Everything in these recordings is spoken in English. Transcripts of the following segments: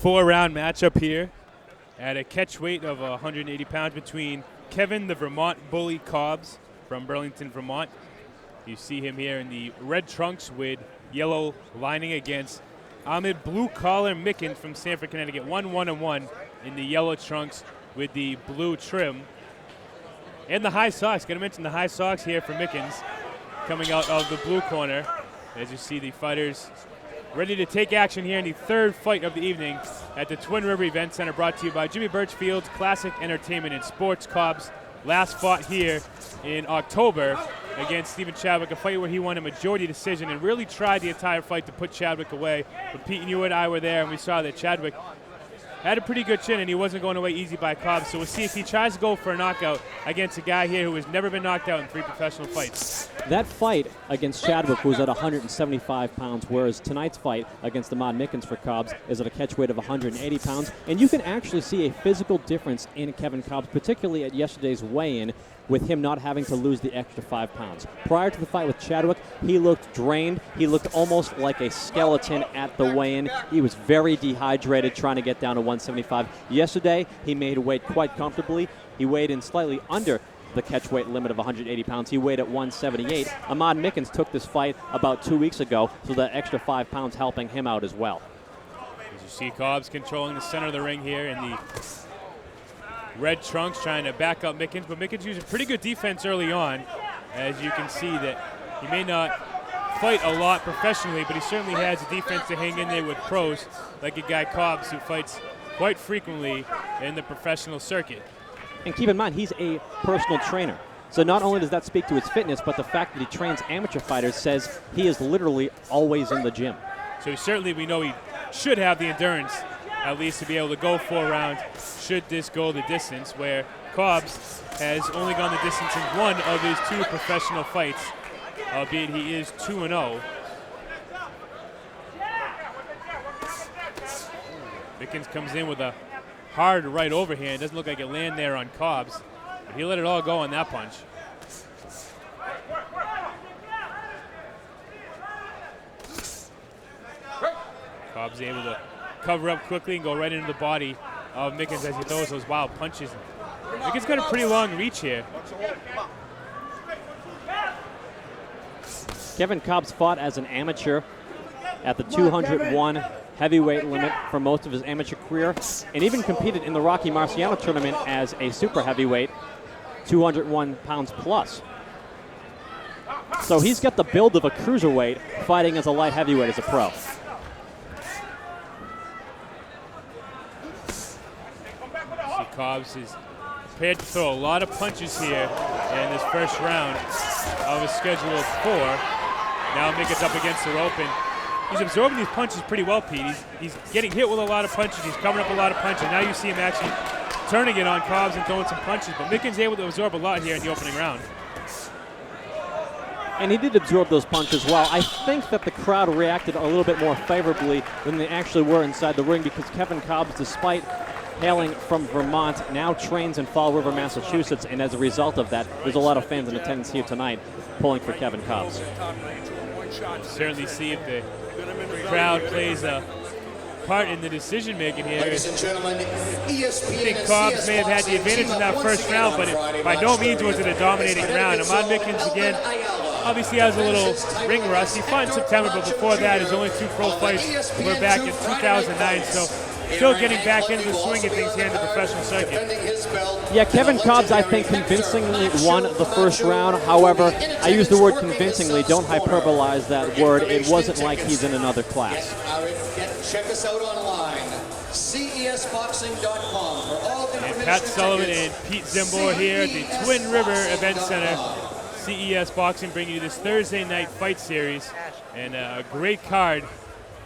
Four-round matchup here at a catch weight of 180 pounds between Kevin, the Vermont bully COBBS from Burlington, Vermont. You see him here in the red trunks with yellow lining against AHMAD blue-collar Mickens from Stamford, Connecticut. 1-1-1 in the yellow trunks with the blue trim. And the high socks. Got to mention the high socks here for Mickens coming out of the blue corner. As you see the fighters ready to take action here in the third fight of the evening at the Twin River Event Center, brought to you by Jimmy Birchfield's Classic Entertainment and Sports. COBBS last fought here in October against Stephen Chadwick, a fight where he won a majority decision and really tried the entire fight to put Chadwick away. But Pete and you and I were there, and we saw that Chadwick had a pretty good chin, and he wasn't going away easy by COBBS. So we'll see if he tries to go for a knockout against a guy here who has never been knocked out in 3 professional fights. That fight against Chadwick was at 175 pounds, whereas tonight's fight against AHMAD Mickens for COBBS is at a catch weight of 180 pounds. And you can actually see a physical difference in Kevin COBBS, particularly at yesterday's weigh-in, with him not having to lose the extra 5 pounds. Prior to the fight with Chadwick, he looked drained. He looked almost like a skeleton at the weigh-in. He was very dehydrated trying to get down to 175. Yesterday, he made weight quite comfortably. He weighed in slightly under the catch weight limit of 180 pounds. He weighed at 178. AHMAD Mickens took this fight about 2 weeks ago, so that extra 5 pounds helping him out as well. As you see, COBBS controlling the center of the ring here in the red trunks, trying to back up Mickens, but Mickens using pretty good defense early on. As you can see that he may not fight a lot professionally, but he certainly has the defense to hang in there with pros like a guy COBBS who fights quite frequently in the professional circuit. And keep in mind, he's a personal trainer. So not only does that speak to his fitness, but the fact that he trains amateur fighters says he is literally always in the gym. So certainly we know he should have the endurance, at least, to be able to go 4 rounds should this go the distance, where COBBS has only gone the distance in 1 of his 2 professional fights, albeit he is 2-0. Mickens comes in with a hard right overhand. Doesn't look like it land there on COBBS, but he let it all go on that punch. COBBS able to cover up quickly and go right into the body of Mickens as he throws those wild punches. Mickens got a pretty long reach here. Kevin COBBS fought as an amateur at the 201 heavyweight limit for most of his amateur career, and even competed in the Rocky Marciano tournament as a super heavyweight, 201 pounds plus. So he's got the build of a cruiserweight fighting as a light heavyweight as a pro. COBBS is prepared to throw a lot of punches here in this first round of his scheduled 4. Now Mickens up against the rope, and he's absorbing these punches pretty well, Pete. He's getting hit with a lot of punches. He's covering up a lot of punches. Now you see him actually turning it on COBBS and throwing some punches. But Mickens able to absorb a lot here in the opening round. And he did absorb those punches well. I think that the crowd reacted a little bit more favorably than they actually were inside the ring, because Kevin COBBS, despite hailing from Vermont, now trains in Fall River, Massachusetts, and as a result of that, there's a lot of fans in attendance here tonight pulling for Kevin COBBS. Certainly see if the crowd plays a part in the decision making here. Ladies and gentlemen, ESPN I think COBBS may have had the advantage in that first round, but by no means was it a dominating round. AHMAD Mickens again obviously has a little ring rust. He fought in September, but before that his only 2 pro fights were back in 2009, so still getting back into the swing of things here in the professional circuit. Yeah, Kevin COBBS, I think, convincingly won the first round. However, I use the word convincingly. Don't hyperbolize that word. It wasn't like he's in another class. Check us out online, CESboxing.com for all the And Pat Sullivan and Pete Zimbor here at the Twin River Event Center. CES Boxing bringing you this Thursday night fight series, and a great card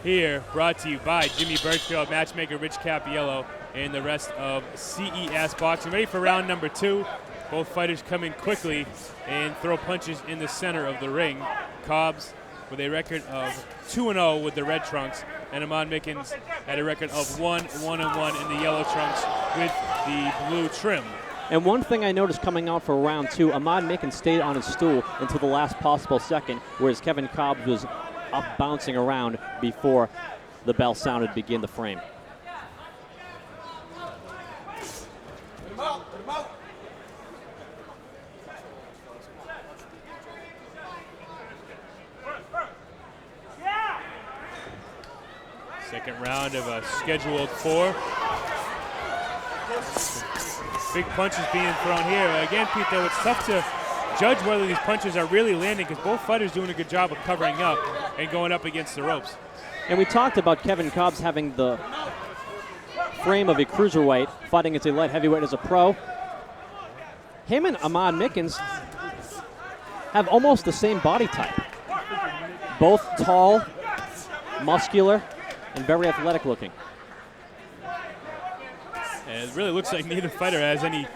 here brought to you by Jimmy Birchfield, matchmaker Rich Capiello, and the rest of CES Boxing. Ready for round number 2. Both fighters come in quickly and throw punches in the center of the ring. COBBS with a record of 2-0 with the red trunks, and AHMAD Mickens had a record of 1-1-1 in the yellow trunks with the blue trim. And one thing I noticed coming out for round 2, AHMAD Mickens stayed on his stool until the last possible second, whereas Kevin COBBS was up bouncing around before the bell sounded to begin the frame. Second round of a scheduled 4. Big punches being thrown here. Again, Pete, though, it's tough to judge whether these punches are really landing because both fighters doing a good job of covering up and going up against the ropes. And we talked about Kevin COBBS having the frame of a cruiserweight, fighting as a light heavyweight as a pro. Him and AHMAD Mickens have almost the same body type. Both tall, muscular, and very athletic looking. And it really looks like neither fighter has any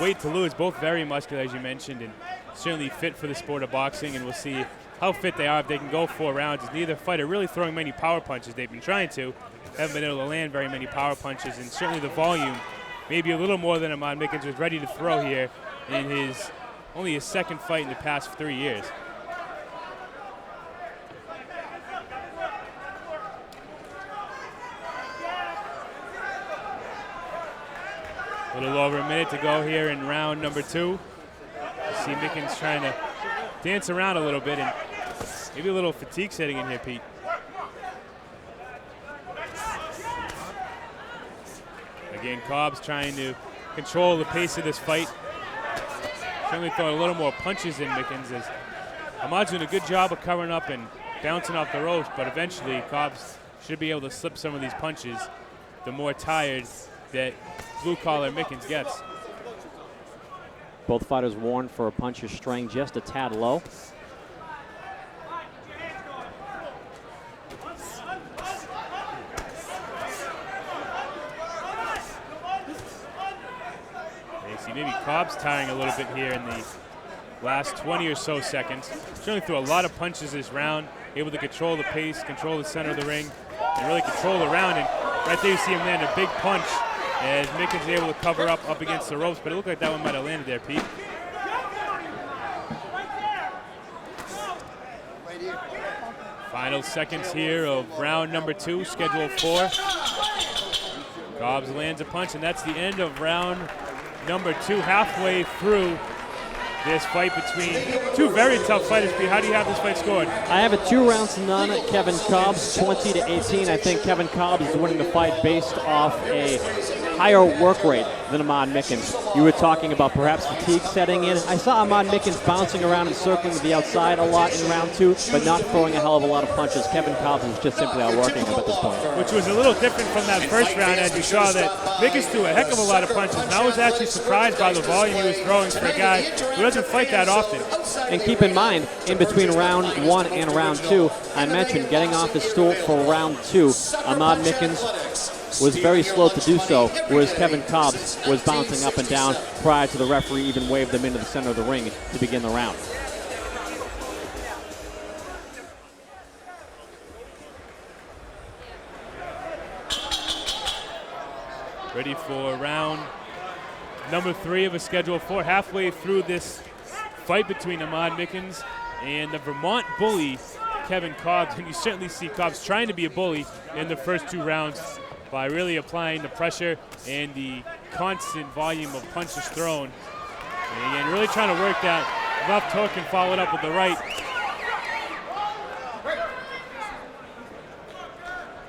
weight to lose. Both very muscular, as you mentioned, and certainly fit for the sport of boxing. And we'll see how fit they are if they can go 4 rounds. As neither fighter really throwing many power punches. They've been trying to, haven't been able to land very many power punches, and certainly the volume, maybe a little more than AHMAD Mickens was ready to throw here in his only his second fight in the past 3 years. A little over a minute to go here in round number 2. You see Mickens trying to dance around a little bit, and maybe a little fatigue setting in here, Pete. Again, COBBS trying to control the pace of this fight. Certainly throw a little more punches in Mickens, as AHMAD's doing a good job of covering up and bouncing off the ropes, but eventually COBBS should be able to slip some of these punches the more tired that blue-collar Mickens gets. Both fighters warned for a puncher straying just a tad low. You see maybe COBBS tiring a little bit here in the last 20 or so seconds. Certainly threw a lot of punches this round, able to control the pace, control the center of the ring, and really control the round. And right there you see him land a big punch as Mickens is able to cover up against the ropes, but it looked like that one might have landed there, Pete. Final seconds here of round number 2, schedule 4. COBBS lands a punch, and that's the end of round number 2, halfway through this fight between two very tough fighters. How do you have this fight scored? I have it 2 rounds to none. Kevin COBBS 20-18. I think Kevin COBBS is winning the fight based off a higher work rate than AHMAD Mickens. You were talking about perhaps fatigue setting in. I saw AHMAD Mickens bouncing around and circling to the outside a lot in round 2, but not throwing a hell of a lot of punches. Kevin COBBS was just simply outworking him at this point. Which was a little different from that first round, as you saw that Mickens threw a heck of a lot of punches. And I was actually surprised by the volume he was throwing for a guy who doesn't fight that often. And keep in mind, in between round 1 and round 2, I mentioned getting off his stool for round 2. AHMAD Mickens was very slow to do so, whereas Kevin COBBS was bouncing up and down prior to the referee even waved them into the center of the ring to begin the round. Ready for round number 3 of a schedule 4, halfway through this fight between AHMAD Mickens and the Vermont bully, Kevin COBBS. And you certainly see COBBS trying to be a bully in the first 2 rounds by really applying the pressure and the constant volume of punches thrown. And again, really trying to work that left hook and follow it up with the right.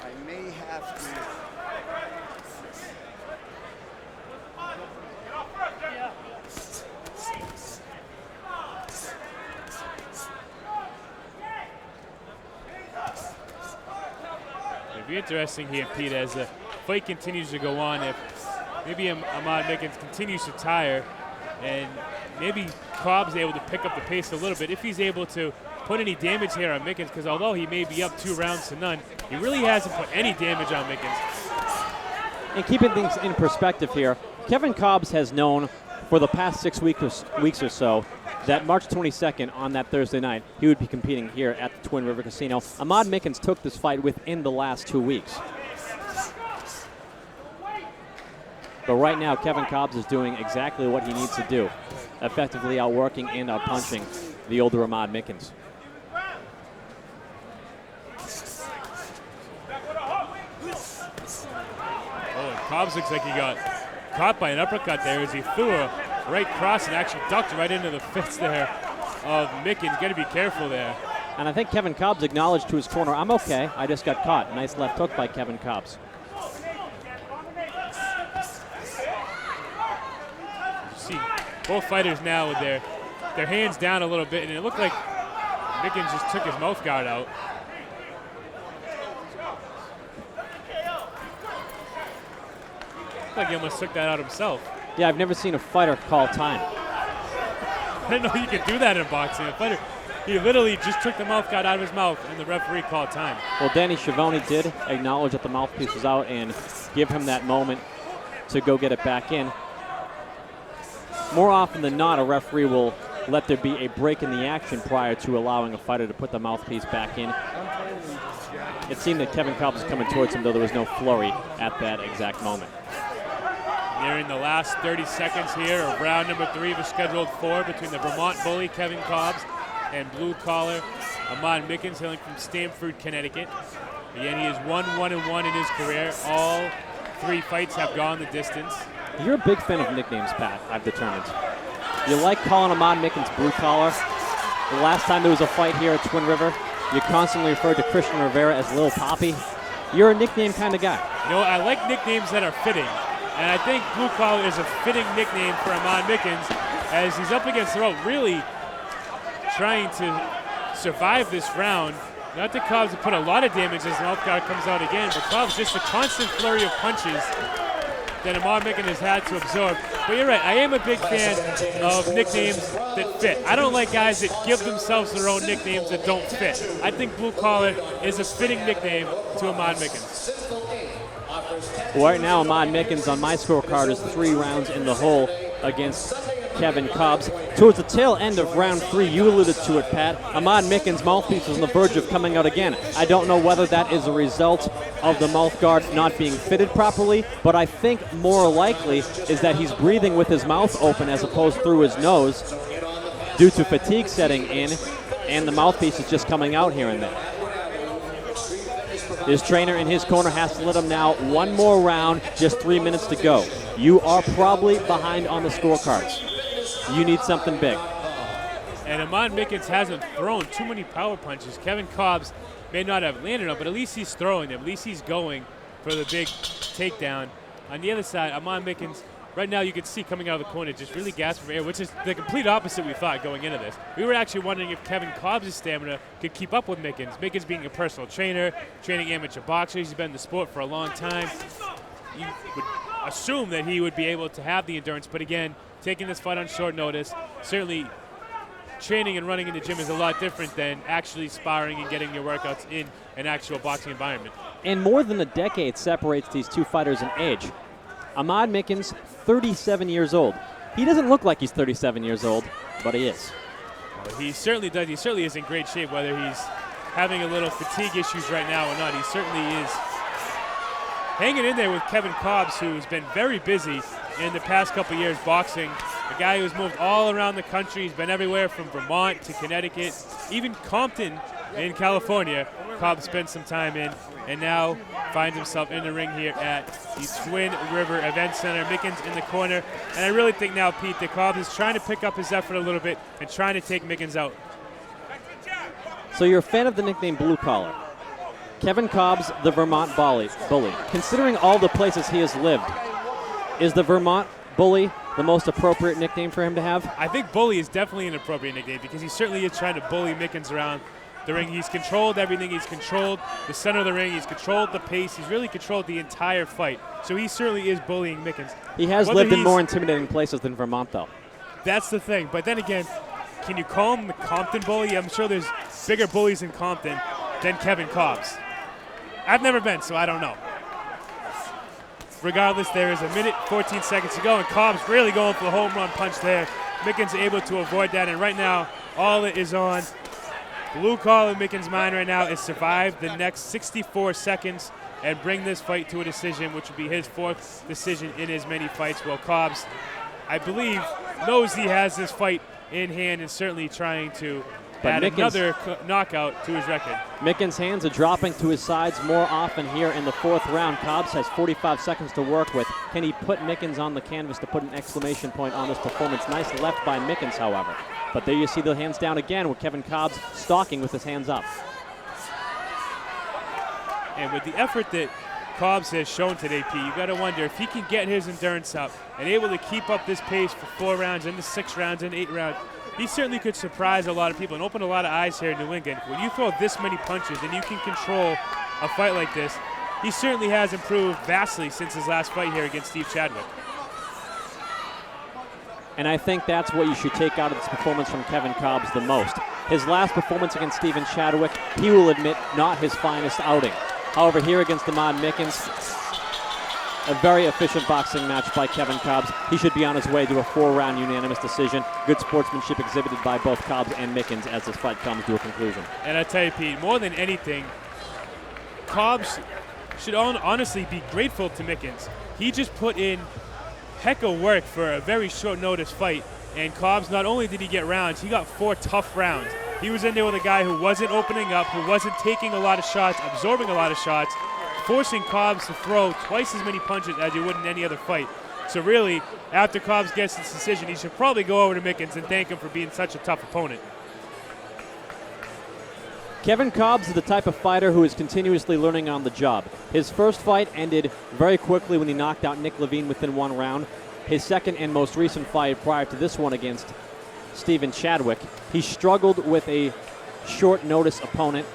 I may have to. It'd be interesting here, Pete, as the fight continues to go on. If maybe AHMAD Mickens continues to tire, and maybe COBBS able to pick up the pace a little bit, if he's able to put any damage here on Mickens, because although he may be up 2 rounds to none, he really hasn't put any damage on Mickens. And keeping things in perspective here, Kevin COBBS has known for the past 6 weeks or so that March 22nd on that Thursday night, he would be competing here at the Twin River Casino. AHMAD Mickens took this fight within the last 2 weeks. But right now, Kevin COBBS is doing exactly what he needs to do, effectively outworking and outpunching the older AHMAD Mickens. Oh, and COBBS looks like he got caught by an uppercut there as he threw a right cross and actually ducked right into the fists there of Mickens. Got to be careful there. And I think Kevin COBBS acknowledged to his corner, I'm okay, I just got caught. Nice left hook by Kevin COBBS. See both fighters now with their hands down a little bit, and it looked like Mickens just took his mouth guard out. Looked like he almost took that out himself. Yeah, I've never seen a fighter call time. I didn't know you could do that in boxing. A fighter, he literally just took the mouth guard out of his mouth, and the referee called time. Well, Danny Schiavone did acknowledge that the mouthpiece was out and give him that moment to go get it back in. More often than not, a referee will let there be a break in the action prior to allowing a fighter to put the mouthpiece back in. It seemed that Kevin COBBS was coming towards him, though there was no flurry at that exact moment. Nearing the last 30 seconds here of round number 3 of a scheduled 4 between the Vermont bully, Kevin COBBS, and blue collar, AHMAD Mickens, hailing from Stamford, Connecticut. Again, he is 1-1-1 in his career. All 3 fights have gone the distance. You're a big fan of nicknames, Pat, I've determined. You like calling AHMAD Mickens blue collar. The last time there was a fight here at Twin River, you constantly referred to Christian Rivera as Lil Poppy. You're a nickname kind of guy. You know, I like nicknames that are fitting. And I think blue collar is a fitting nickname for AHMAD Mickens as he's up against the rope, really trying to survive this round. Not that COBBS will put a lot of damage as the mouth guard comes out again, but COBBS just a constant flurry of punches that AHMAD Mickens has had to absorb. But you're right, I am a big fan of nicknames that fit. I don't like guys that give themselves their own nicknames that don't fit. I think blue collar is a fitting nickname to AHMAD Mickens. Well, right now, AHMAD Mickens on my scorecard is 3 rounds in the hole against Kevin COBBS. Towards the tail end of round 3, you alluded to it, Pat, AHMAD Mickens' mouthpiece is on the verge of coming out again. I don't know whether that is a result of the mouth guard not being fitted properly, but I think more likely is that he's breathing with his mouth open as opposed through his nose due to fatigue setting in, and the mouthpiece is just coming out here and there. His trainer in his corner has to let him now one more round, just 3 minutes to go. You are probably behind on the scorecards. You need something big. And AHMAD Mickens hasn't thrown too many power punches. Kevin COBBS may not have landed them, but at least he's throwing them. At least he's going for the big takedown. On the other side, AHMAD Mickens, right now you can see coming out of the corner, just really gasping for air, which is the complete opposite we thought going into this. We were actually wondering if Kevin COBBS' stamina could keep up with Mickens. Mickens being a personal trainer, training amateur boxers, he's been in the sport for a long time. You would assume that he would be able to have the endurance, but again, taking this fight on short notice, certainly training and running in the gym is a lot different than actually sparring and getting your workouts in an actual boxing environment. And more than a decade separates these two fighters in age. AHMAD Mickens, 37 years old. He doesn't look like he's 37 years old, but he is. Well, he certainly does. He certainly is in great shape, whether he's having a little fatigue issues right now or not. He certainly is hanging in there with Kevin COBBS, who's been very busy in the past couple years boxing. A guy who's moved all around the country. He's been everywhere from Vermont to Connecticut, even Compton in California. COBBS spent some time in, and now finds himself in the ring here at the Twin River Event Center. Mickens in the corner, and I really think now, Pete, that COBBS is trying to pick up his effort a little bit and trying to take Mickens out. So you're a fan of the nickname Blue Collar. Kevin COBBS, the Vermont bully. Considering all the places he has lived, is the Vermont bully the most appropriate nickname for him to have? I think bully is definitely an appropriate nickname because he certainly is trying to bully Mickens around the ring. He's controlled everything. He's controlled the center of the ring. He's controlled the pace. He's really controlled the entire fight. So he certainly is bullying Mickens. He has lived in more intimidating places than Vermont, though. That's the thing. But then again, can you call him the Compton bully? I'm sure there's bigger bullies in Compton than Kevin COBBS. I've never been, so I don't know. Regardless, there is 1:14 seconds to go, and COBBS really going for the home run punch there. Mickens able to avoid that, and right now, all it is on blue collar Mickens' mind right now is survive the next 64 seconds and bring this fight to a decision, which would be his 4th decision in as many fights. Well, COBBS, I believe, knows he has this fight in hand and certainly trying to add another knockout to his record. Mickens' hands are dropping to his sides more often here in the 4th round. COBBS has 45 seconds to work with. Can he put Mickens on the canvas to put an exclamation point on this performance? Nice left by Mickens, however. But there you see the hands down again with Kevin COBBS stalking with his hands up. And with the effort that COBBS has shown today, Pete, you got to wonder if he can get his endurance up and able to keep up this pace for 4 rounds, into 6 rounds, and 8 rounds. He certainly could surprise a lot of people and open a lot of eyes here in New England. When you throw this many punches and you can control a fight like this, he certainly has improved vastly since his last fight here against Steve Chadwick. And I think that's what you should take out of this performance from Kevin COBBS the most. His last performance against Steven Chadwick, he will admit, not his finest outing. However, here against AHMAD Mickens, a very efficient boxing match by Kevin COBBS. He should be on his way to a 4-round unanimous decision. Good sportsmanship exhibited by both COBBS and Mickens as this fight comes to a conclusion. And I tell you, Pete, more than anything, COBBS should honestly be grateful to Mickens. He just put in heck of work for a very short notice fight. And COBBS, not only did he get rounds, he got 4 tough rounds. He was in there with a guy who wasn't opening up, who wasn't taking a lot of shots, absorbing a lot of shots, forcing COBBS to throw twice as many punches as he would in any other fight. So really, after COBBS gets this decision, he should probably go over to Mickens and thank him for being such a tough opponent. Kevin COBBS is the type of fighter who is continuously learning on the job. His first fight ended very quickly when he knocked out Nick Levine within 1 round. His second and most recent fight prior to this one against Steven Chadwick, he struggled with a short notice opponent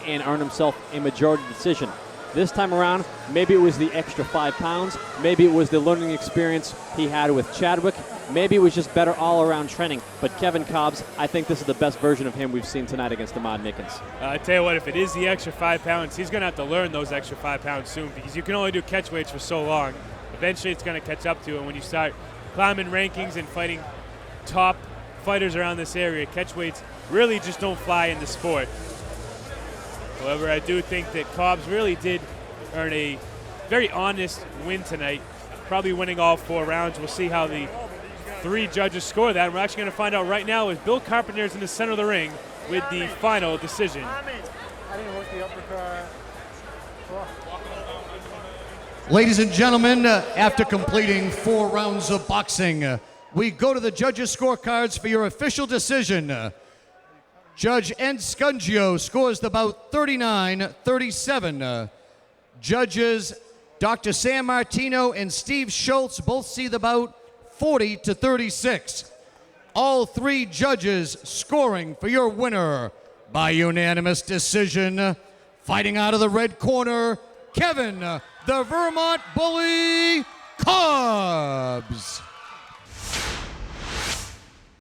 and earned himself a majority decision. This time around, maybe it was the extra 5 pounds, maybe it was the learning experience he had with Chadwick, maybe it was just better all-around training. But Kevin COBBS, I think this is the best version of him we've seen tonight against AHMAD Mickens. I tell you what, if it is the extra 5 pounds, he's going to have to learn those extra 5 pounds soon, because you can only do catch weights for so long. Eventually it's going to catch up to you, and when you start climbing rankings and fighting top fighters around this area, catch weights really just don't fly in the sport. However, I do think that COBBS really did earn a very honest win tonight, probably winning all 4 rounds. We'll see how the 3 judges score that. And we're actually going to find out right now as Bill Carpenter is in the center of the ring with the final decision. Ladies and gentlemen, after completing 4 rounds of boxing, we go to the judges' scorecards for your official decision. Judge Ed Scungio scores the bout 39-37. Judges Dr. San Martino and Steve Schultz both see the bout 40-36. All 3 judges scoring for your winner by unanimous decision. Fighting out of the red corner, Kevin, the Vermont Bully COBBS.